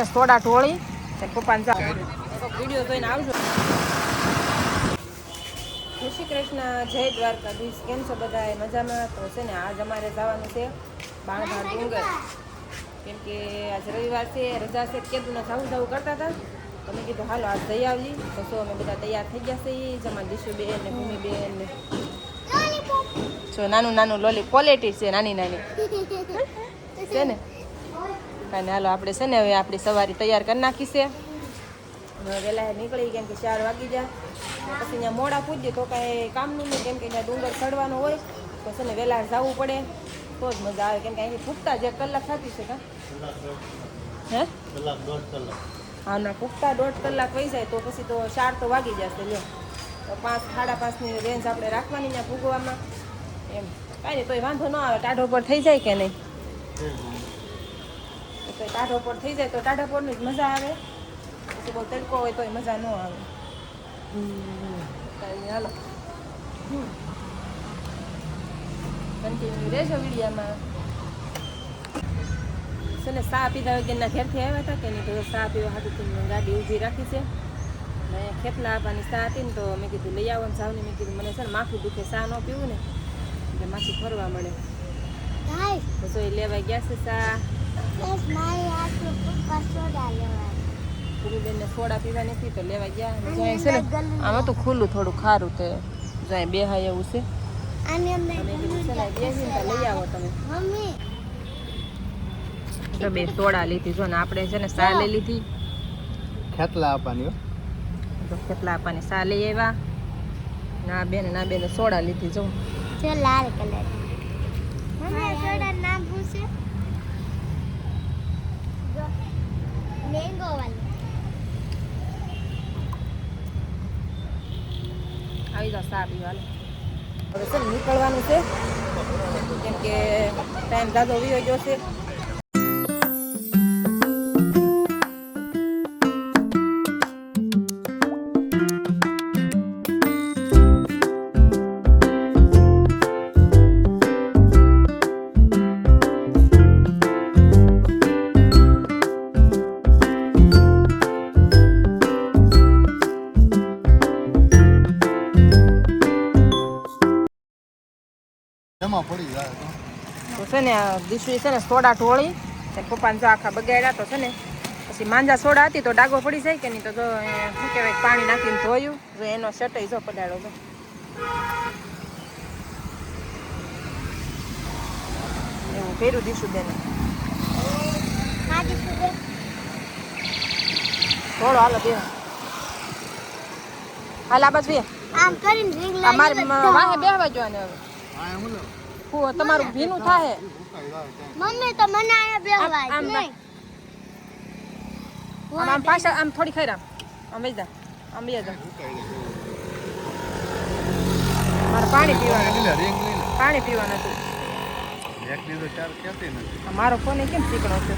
ને સોડા ઢોળી પપ્પાને વિડીયો જોઈને આવજો. જય શ્રી કૃષ્ણ, જય દ્વારકાધીશ. કેમ છો બધા? મજામાં? તો છે ને આજ અમારે જવાનું છે બાણભા ડુંગર, કેમ કે આજ રવિવાર છે, રજા છે. કેદું જવું કરતા હતા તો મેં કીધું હાલો આજ જઈ આવી. તો શું અમે બધા તૈયાર થઈ ગયા છીએ, જમા દિશુબેન ને ભૂમિબેન ને જો નાનું નાનું લોલી ક્વોલિટી છે, નાની નાની છે ને. કાંઈ હાલો આપણે છે ને હવે આપણી સવારી તૈયાર કરી નાખી છે. વહેલા નીકળી, કેમ કે 4 વાગી જાય. પછી અહીંયા મોડા પૂજ્ય તો કાંઈ કામનું નહીં, કેમ કે અહીંયા ડુંગર ચડવાનો હોય તો છે ને વહેલા જવું પડે તો જ મજા આવે. કેમ કે અહીંથી પૂગતા જ 1 કલાક થતી છે. કાં હે કલાક 1.5 કલાક? હા ના, પૂગતા 1.5 કલાક વહી જાય તો પછી તો 4 તો વાગી જશે. લ્યો તો 5 સાડા 5ની રેન્જ આપણે રાખવાની ત્યાં પૂગવામાં. એમ કાંઈ નહીં તોય વાંધો ન આવે. ટાઢો પર થઈ જાય કે નહીં? તો ટાઢો પર થઈ જાય તો ટાઢા પરની જ મજા આવે. પછી બહુ તડકો હોય તોય મજા ન આવે. કાંઈ હાલો કન્ટિન્યુ રહેજો વિડીયામાં. છે ને ચા પીધા વગરના ઘેરથી આવ્યા હતા કે નહીં, તો ચા પીવા હાટું ગાડી ઊભી રાખી છે. ને ખેતલા આપવાની ચા હતી ને તો મેં કીધું લઈ આવવાનું જાવ ને. મેં કીધું મને છે ને માથું દુખે, ચા ન પીવું ને એટલે માથું ફરવા મળે. તો એ લેવા ગયા છે ચા. પૂરીબેનને સોડા પીવા નથી તો લેવા ગયા. જાય છે ને આમાં તો ખુલ્લું થોડું ખારું તે જાય બેહાય એવું છે. લઈ આવો તમે. તો 2 સોડા લીધી જો ને આપણે છે ને ચા લઈ લીધી. ખેતલા આપવાની તો ખેતલા આપવાની ચા લઈ આવ્યા. ના બેને સોડા લીધી જો લાલ કલર. સોડા નામ પૂછે મેંગો વાળી. આવી જાઓ ચા પીવા. હવે છે ને નીકળવાનું છે, કેમ કે ટાઈમ જાજો વીયો ગયો છે. તો છે ને દીસુએ છે ને સોડા ઢોળી પપ્પાને જો આખા બગાડ્યા. તો છે ને પછી માંજા સોડા હતી તો ડાગો પડી જાય કે નહીં, તો જો શું કહેવાય પાણી નાખીને ધોયું. જો એનો શર્ટ જો પડાડો તો એવું કર્યું દીસુબેને. થોડો હાલો બે હાલ આ બાજુ આમ કરીને અમારે વાહે બેહવા જોવાને. હવે તમારું ભીનું થાય. મમ્મી તો મને આયા બેહવાય નહીં. આમ પાછળ આમ થોડી ખરા આમ બેસા આમ બેસા. મારે પાણી પીવાનું હતું. મારો ફોન કેમ ચીકણો છે?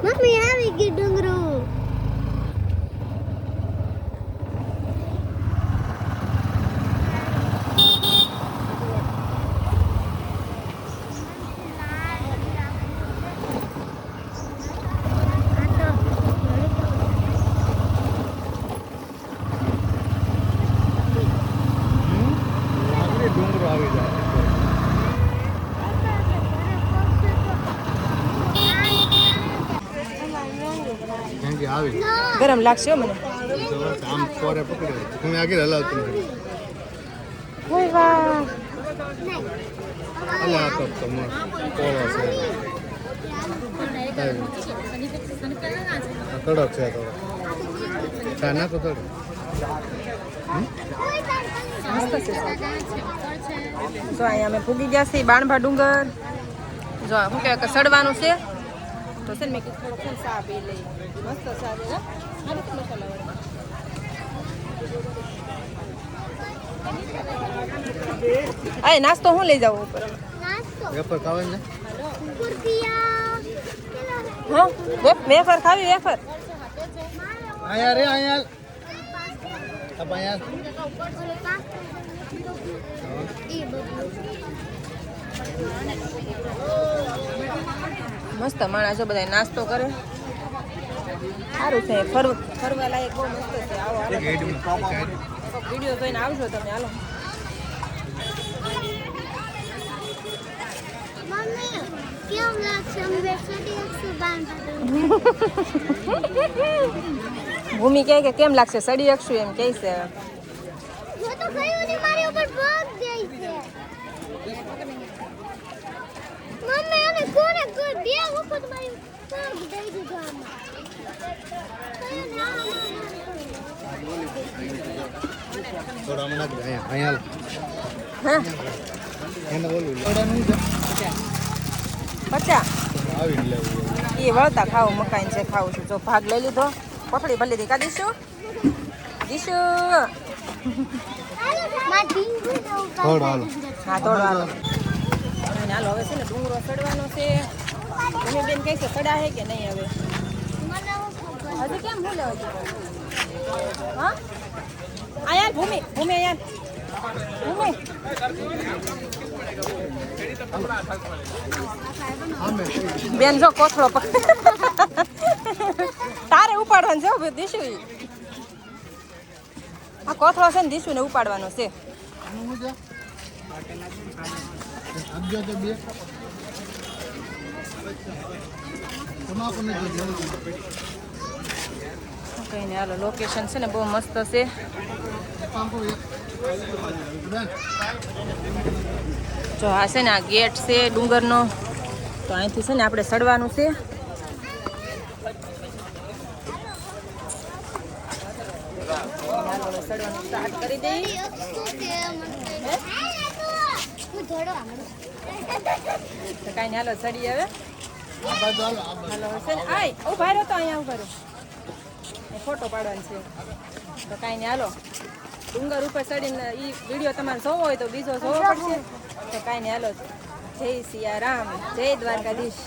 મમ્મી આવી ગઈ ડુંગરો. ગરમ લાગશે મને. આમ કોરે પકડે હું આગળ હલાવતો નથી. ઓય વાહ અલા તો તમને કોળો છે. કડક છે થોડો. ચા નાખો થોડો. જો અહીંયા અમે પૂગી ગયા છીએ બાણભા ડુંગર. જો શું કહેવાય કે ચડવાનું છે તો છે ને મેં કીધું થોડોક ચા પી લઈ. મસ્ત ચા છે હા નથી મસાલાવાળા. આ નાસ્તો હું લઈ જાઉં ઉપર? નાસ્તો વેફર ખાવે ને કુરકિયા હા વેફર ખાવી વેફર. અહીંયા રે અહીંયા અબ અહીંયા મસ્ત માણસ જો બધા નાસ્તો કરે. સારું છે ફરવા લાયક બહુ મસ્ત છે. આવો હાલો વિડીયો જોઈને આવજો તમે હાલો. મમ્મી કેમ લાગશે અમે બેસતી એકસો બાંધા ભૂમિ કહે કે કેમ લાગશે સડી શકશું એમ કહે છે. હું તો કયું નહીં મારી ઉપર પગ દે છે મમ્મી અને કોને કોઈ બે ઉપર મારી પગ દઈ દીધો આમાં થોડા મને અહીંયા હા એને બોલું થોડાનું છે 50 આવીને લેવું એ વળતા ખાવું મકાઈ છે ખાવું છું. જો ભાગ લઈ લીધો કોથળી ભલી દી કા દીશું માં ઢીંગું દઉં થોડો હાલો હા થોડો હાલો. અને હાલો હવે છે ને ડુંગરો સડવાનો છે. તમે બેન કહે છે સડા હે કે નહીં હવે મને હજી કેમ ભૂલે હજી હા આયા ભૂમિ આયા ભૂમિ બેન જો કોથળો તારે ઉપાડવાનો છે હો દીશું. આ કોથળો છે ને દીશું ને ઉપાડવાનો છે. આપજો તો બે તમા કોને જો કઈ ને હાલો લોકેશન છે ને બહુ મસ્ત છે. જો આ છે ને આ ગેટ છે ડુંગરનો. તો અહીંથી છે ને આપણે સડવાનું છે. હાલો સડવાનું સ્ટાર્ટ કરી દઈએ. તો કાંઈ ને હાલો ચડી હવે હાલો છે ને આય ઉભા રહ્યો તો અહીંયા ઉભા રહ્યો ફોટો પાડવાનો છે. તો કાંઈ ને હાલો ડુંગર ઉપર ચડીને એ વિડીયો તમારે જોવો હોય તો બીજો જોવો પડશે. તો કાંઈ ને હાલો જય સિયારામ જય દ્વારકાધીશ.